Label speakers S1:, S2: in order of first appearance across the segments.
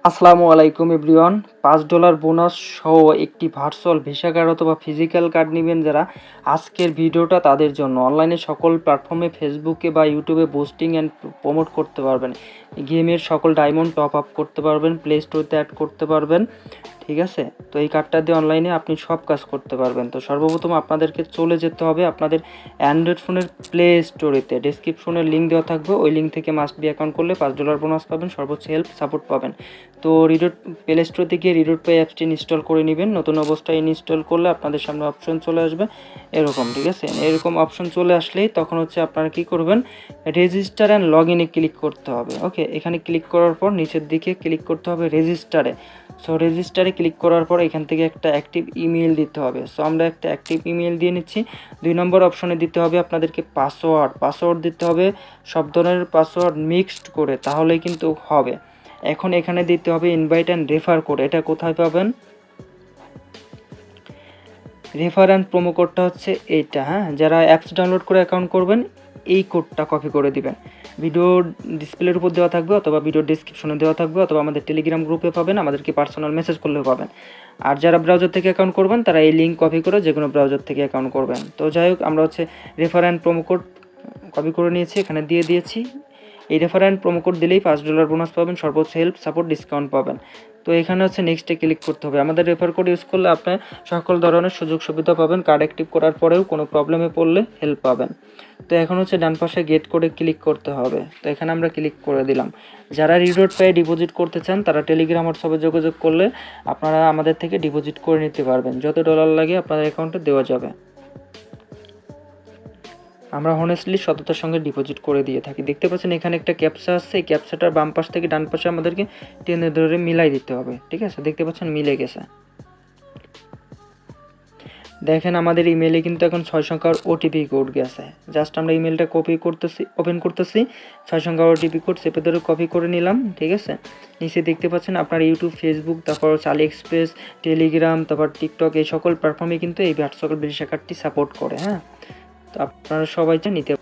S1: আসসালামু আলাইকুম everyone. $5 bonus সহ একটি ভার্চুয়াল ভিসা কার্ড অথবা ফিজিক্যাল কার্ড নেবেন যারা, আজকের ভিডিওটা তাদের জন্য। অনলাইনে সকল প্ল্যাটফর্মে ফেসবুকে বা ইউটিউবে বুস্টিং অ্যান্ড প্রমোট করতে পারবেন, গেমের সকল ডায়মন্ড টপ আপ করতে পারবেন, প্লে স্টোরতে অ্যাড করতে পারবেন, ঠিক আছে। তো এই কার্ডটা দিয়ে অনলাইনে আপনি সব কাজ করতে পারবেন। তো সর্বপ্রথম আপনাদেরকে চলে যেতে হবে আপনাদের অ্যান্ড্রয়েড ফোনের প্লে স্টোরেতে। ডেসক্রিপশনের লিঙ্ক দেওয়া থাকবে, ওই লিঙ্ক থেকে মাস্ট বি অ্যাকাউন্ট করলে $5 বোনাস পাবেন, সর্বোচ্চ হেল্প সাপোর্ট পাবেন। তো রিডোট প্লে স্টোর থেকে রিডোট পে অ্যাপসটি ইনস্টল করে নেবেন। নতুন অবস্থায় ইনস্টল করলে আপনাদের সামনে অপশন চলে আসবে এরকম, ঠিক আছে। এরকম অপশন চলে আসলেই তখন হচ্ছে আপনারা কী করবেন, রেজিস্টার অ্যান্ড লগ ইনে ক্লিক করতে হবে। ওকে, এখানে ক্লিক করার পর নিচের দিকে ক্লিক করতে হবে রেজিস্টারে। সো রেজিস্টারে ক্লিক করার পর এখান থেকে একটা অ্যাক্টিভ ইমেল দিতে হবে। সো আমরা একটা অ্যাক্টিভ ইমেল দিয়ে নিচ্ছি। 2 নম্বর অপশনে দিতে হবে আপনাদেরকে পাসওয়ার্ড দিতে হবে, সব ধরনের পাসওয়ার্ড মিক্সড করে, তাহলেই কিন্তু হবে। এখন এখানে দিতে হবে ইনভাইট অ্যান্ড রেফার কোড। এটা কোথায় পাবেন? রেফার অ্যান্ড প্রোমো কোডটা হচ্ছে এইটা, হ্যাঁ। যারা অ্যাপস ডাউনলোড করে অ্যাকাউন্ট করবেন এই কোডটা কপি করে দিবেন। ভিডিও ডিসপ্লের উপর দেওয়া থাকবে, অথবা ভিডিও ডিসক্রিপশনে দেওয়া থাকবে, অথবা আমাদের টেলিগ্রাম গ্রুপে পাবেন, আমাদেরকে পার্সোনাল মেসেজ করলেও পাবেন। আর যারা ব্রাউজার থেকে অ্যাকাউন্ট করবেন তারা এই লিঙ্ক কপি করে যে কোনো ব্রাউজার থেকে অ্যাকাউন্ট করবেন। তো যাই হোক, আমরা হচ্ছে refer and promo code copy করে নিয়েছি, এখানে দিয়ে দিয়েছি। এই রেফার অ্যান্ড প্রোমো কোড দিলেই $5 বোনাস পাবেন, সর্বোচ্চ হেল্প সাপোর্ট ডিসকাউন্ট পাবেন। তো এখানে হচ্ছে নেক্সটে ক্লিক করতে হবে। আমাদের রেফার কোড ইউজ করলে আপনি সকল ধরনের সুযোগ সুবিধা পাবেন, কার্ড অ্যাক্টিভ করার পরেও কোনো প্রবলেমে পড়লে হেল্প পাবেন। তো এখন হচ্ছে ডান পাশে গেট কোডে ক্লিক করতে হবে। তো এখানে আমরা ক্লিক করে দিলাম। যারা রিডোট পেয়ে ডিপোজিট করতে চান তারা টেলিগ্রাম হোয়াটসঅ্যাপে যোগাযোগ করলে আপনারা আমাদের থেকে ডিপোজিট করে নিতে পারবেন। যত ডলার লাগে আপনাদের অ্যাকাউন্টে দেওয়া যাবে। আমরা হনেস্টলি সততার সঙ্গে ডিপোজিট করে দিয়ে থাকি। দেখতে পাচ্ছেন এখানে একটা ক্যাপচা আসছে, এই ক্যাপচাটার বাম পাশ থেকে ডান পাশে আমাদেরকে টেনে ধরে মিলাই দিতে হবে, ঠিক আছে। দেখতে পাচ্ছেন মিলে গেছে। দেখেন আমাদের ইমেলে কিন্তু এখন 6 সংখ্যার ওটিপি কোড গেছে। জাস্ট আমরা ইমেলটা ওপেন করতেছি, 6 সংখ্যার ওটিপি কোড চেপে ধরে কপি করে নিলাম, ঠিক আছে। নিচে দেখতে পাচ্ছেন আপনার ইউটিউব, ফেসবুক, তারপর আলি এক্সপ্রেস, টেলিগ্রাম, তারপর টিকটক, এই সকল প্ল্যাটফর্মে কিন্তু এই ভার্চুয়াল ভিসা কার্ডটি সাপোর্ট করে, হ্যাঁ। তো আপনারা সবাই নিতে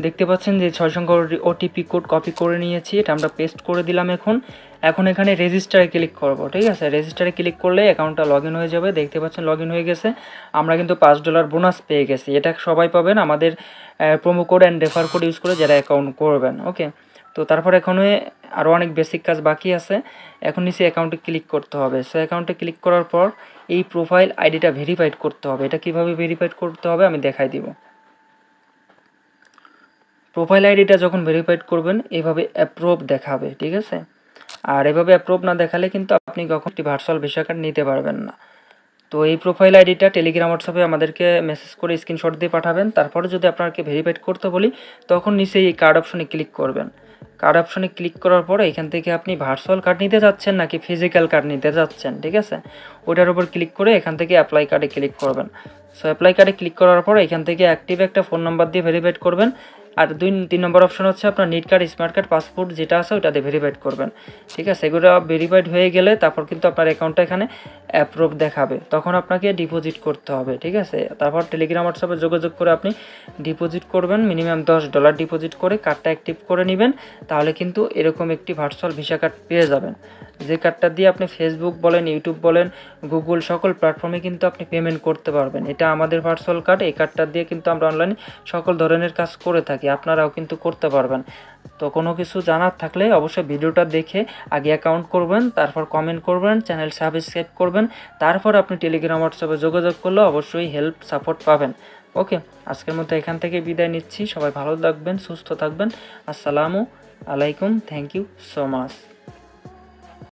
S1: দেখতে পাচ্ছেন যে 6 সংখ্যার ওটিপি কোড কপি করে নিয়েছি, এটা আমরা পেস্ট করে দিলাম। এখন এখানে রেজিস্টারে ক্লিক করব, ঠিক আছে। রেজিস্টারে ক্লিক করলে অ্যাকাউন্টটা লগ ইন হয়ে যাবে। দেখতে পাচ্ছেন লগ ইন হয়ে গেছে। আমরা কিন্তু $5 বোনাস পেয়ে গেছি। এটা সবাই পাবেন আমাদের promo code and refer code use করে যারা অ্যাকাউন্ট করবেন। ওকে, তো তারপর এখানে আরও অনেক বেসিক কাজ বাকি আছে। এখন নিচে অ্যাকাউন্টে ক্লিক করতে হবে। সো অ্যাকাউন্টে ক্লিক করার পর এই প্রোফাইল আইডিটা ভেরিফাইড করতে হবে। এটা কীভাবে ভেরিফাইড করতে হবে আমি দেখাই দিব। প্রোফাইল আইডিটা যখন ভেরিফাইড করবেন এভাবে অ্যাপ্রুভ দেখাবে, ঠিক আছে। আর এভাবে অ্যাপ্রুভ না দেখালে কিন্তু আপনি কখন একটি ভার্চুয়াল ভিসা কার্ড নিতে পারবেন না। তো এই প্রোফাইল আইডিটা টেলিগ্রাম হোয়াটসঅ্যাপে আমাদেরকে মেসেজ করে স্ক্রিনশট দিয়ে পাঠাবেন। তারপরে যদি আপনাকে ভেরিফাইড করতে বলি তখন নিচে এই কার্ড অপশনে ক্লিক করবেন। কার্ড অপশনে ক্লিক করার পরে এখান থেকে আপনি ভার্চুয়াল কার্ড নিতে যাচ্ছেন নাকি ফিজিক্যাল কার্ড নিতে যাচ্ছেন, ঠিক আছে, ওটার উপর ক্লিক করে এখান থেকে অ্যাপ্লাই কার্ডে ক্লিক করবেন। সো অ্যাপ্লাই কার্ডে ক্লিক করার পর এখান থেকে অ্যাক্টিভ একটা ফোন নাম্বার দিয়ে ভেরিফাইড করবেন। আর 3 নম্বর অপশন হচ্ছে আপনার NID card, smart card, passport যেটা আছে ওটাতে ভেরিফাইড করবেন, ঠিক আছে। এগুলো ভেরিফাইড হয়ে গেলে তারপর কিন্তু আপনার অ্যাকাউন্টটা এখানে অ্যাপ্রুভ দেখাবে, তখন আপনাকে ডিপোজিট করতে হবে, ঠিক আছে। তারপর টেলিগ্রাম হোয়াটসঅ্যাপে যোগাযোগ করে আপনি ডিপোজিট করবেন। মিনিমাম $10 ডিপোজিট করে কার্ডটা অ্যাক্টিভ করে নেবেন, তাহলে কিন্তু এরকম একটি ভার্চুয়াল ভিসা কার্ড পেয়ে যাবেন। যে কার্ডটা দিয়ে আপনি ফেসবুক বলেন, ইউটিউব বলেন, গুগল, সকল প্ল্যাটফর্মে কিন্তু আপনি পেমেন্ট করতে পারবেন। এটা আমাদের ভার্চুয়াল কার্ড। এই কার্ডটা দিয়ে কিন্তু আমরা অনলাইনে সকল ধরনের কাজ করে থাকি, আপনারাও কিন্তু করতে পারবেন। তো কোনো কিছু জানার থাকলে অবশ্যই ভিডিওটা দেখে আগে অ্যাকাউন্ট করবেন, তারপর কমেন্ট করবেন, চ্যানেল সাবস্ক্রাইব করবেন, তারপর আপনি টেলিগ্রাম হোয়াটসঅ্যাপে যোগাযোগ করলে অবশ্যই হেল্প সাপোর্ট পাবেন। ওকে, আজকের মতো এখান থেকে বিদায় নিচ্ছি। সবাই ভালো থাকবেন, সুস্থ থাকবেন। আসসালামু আলাইকুম, থ্যাংক ইউ সো মাচ।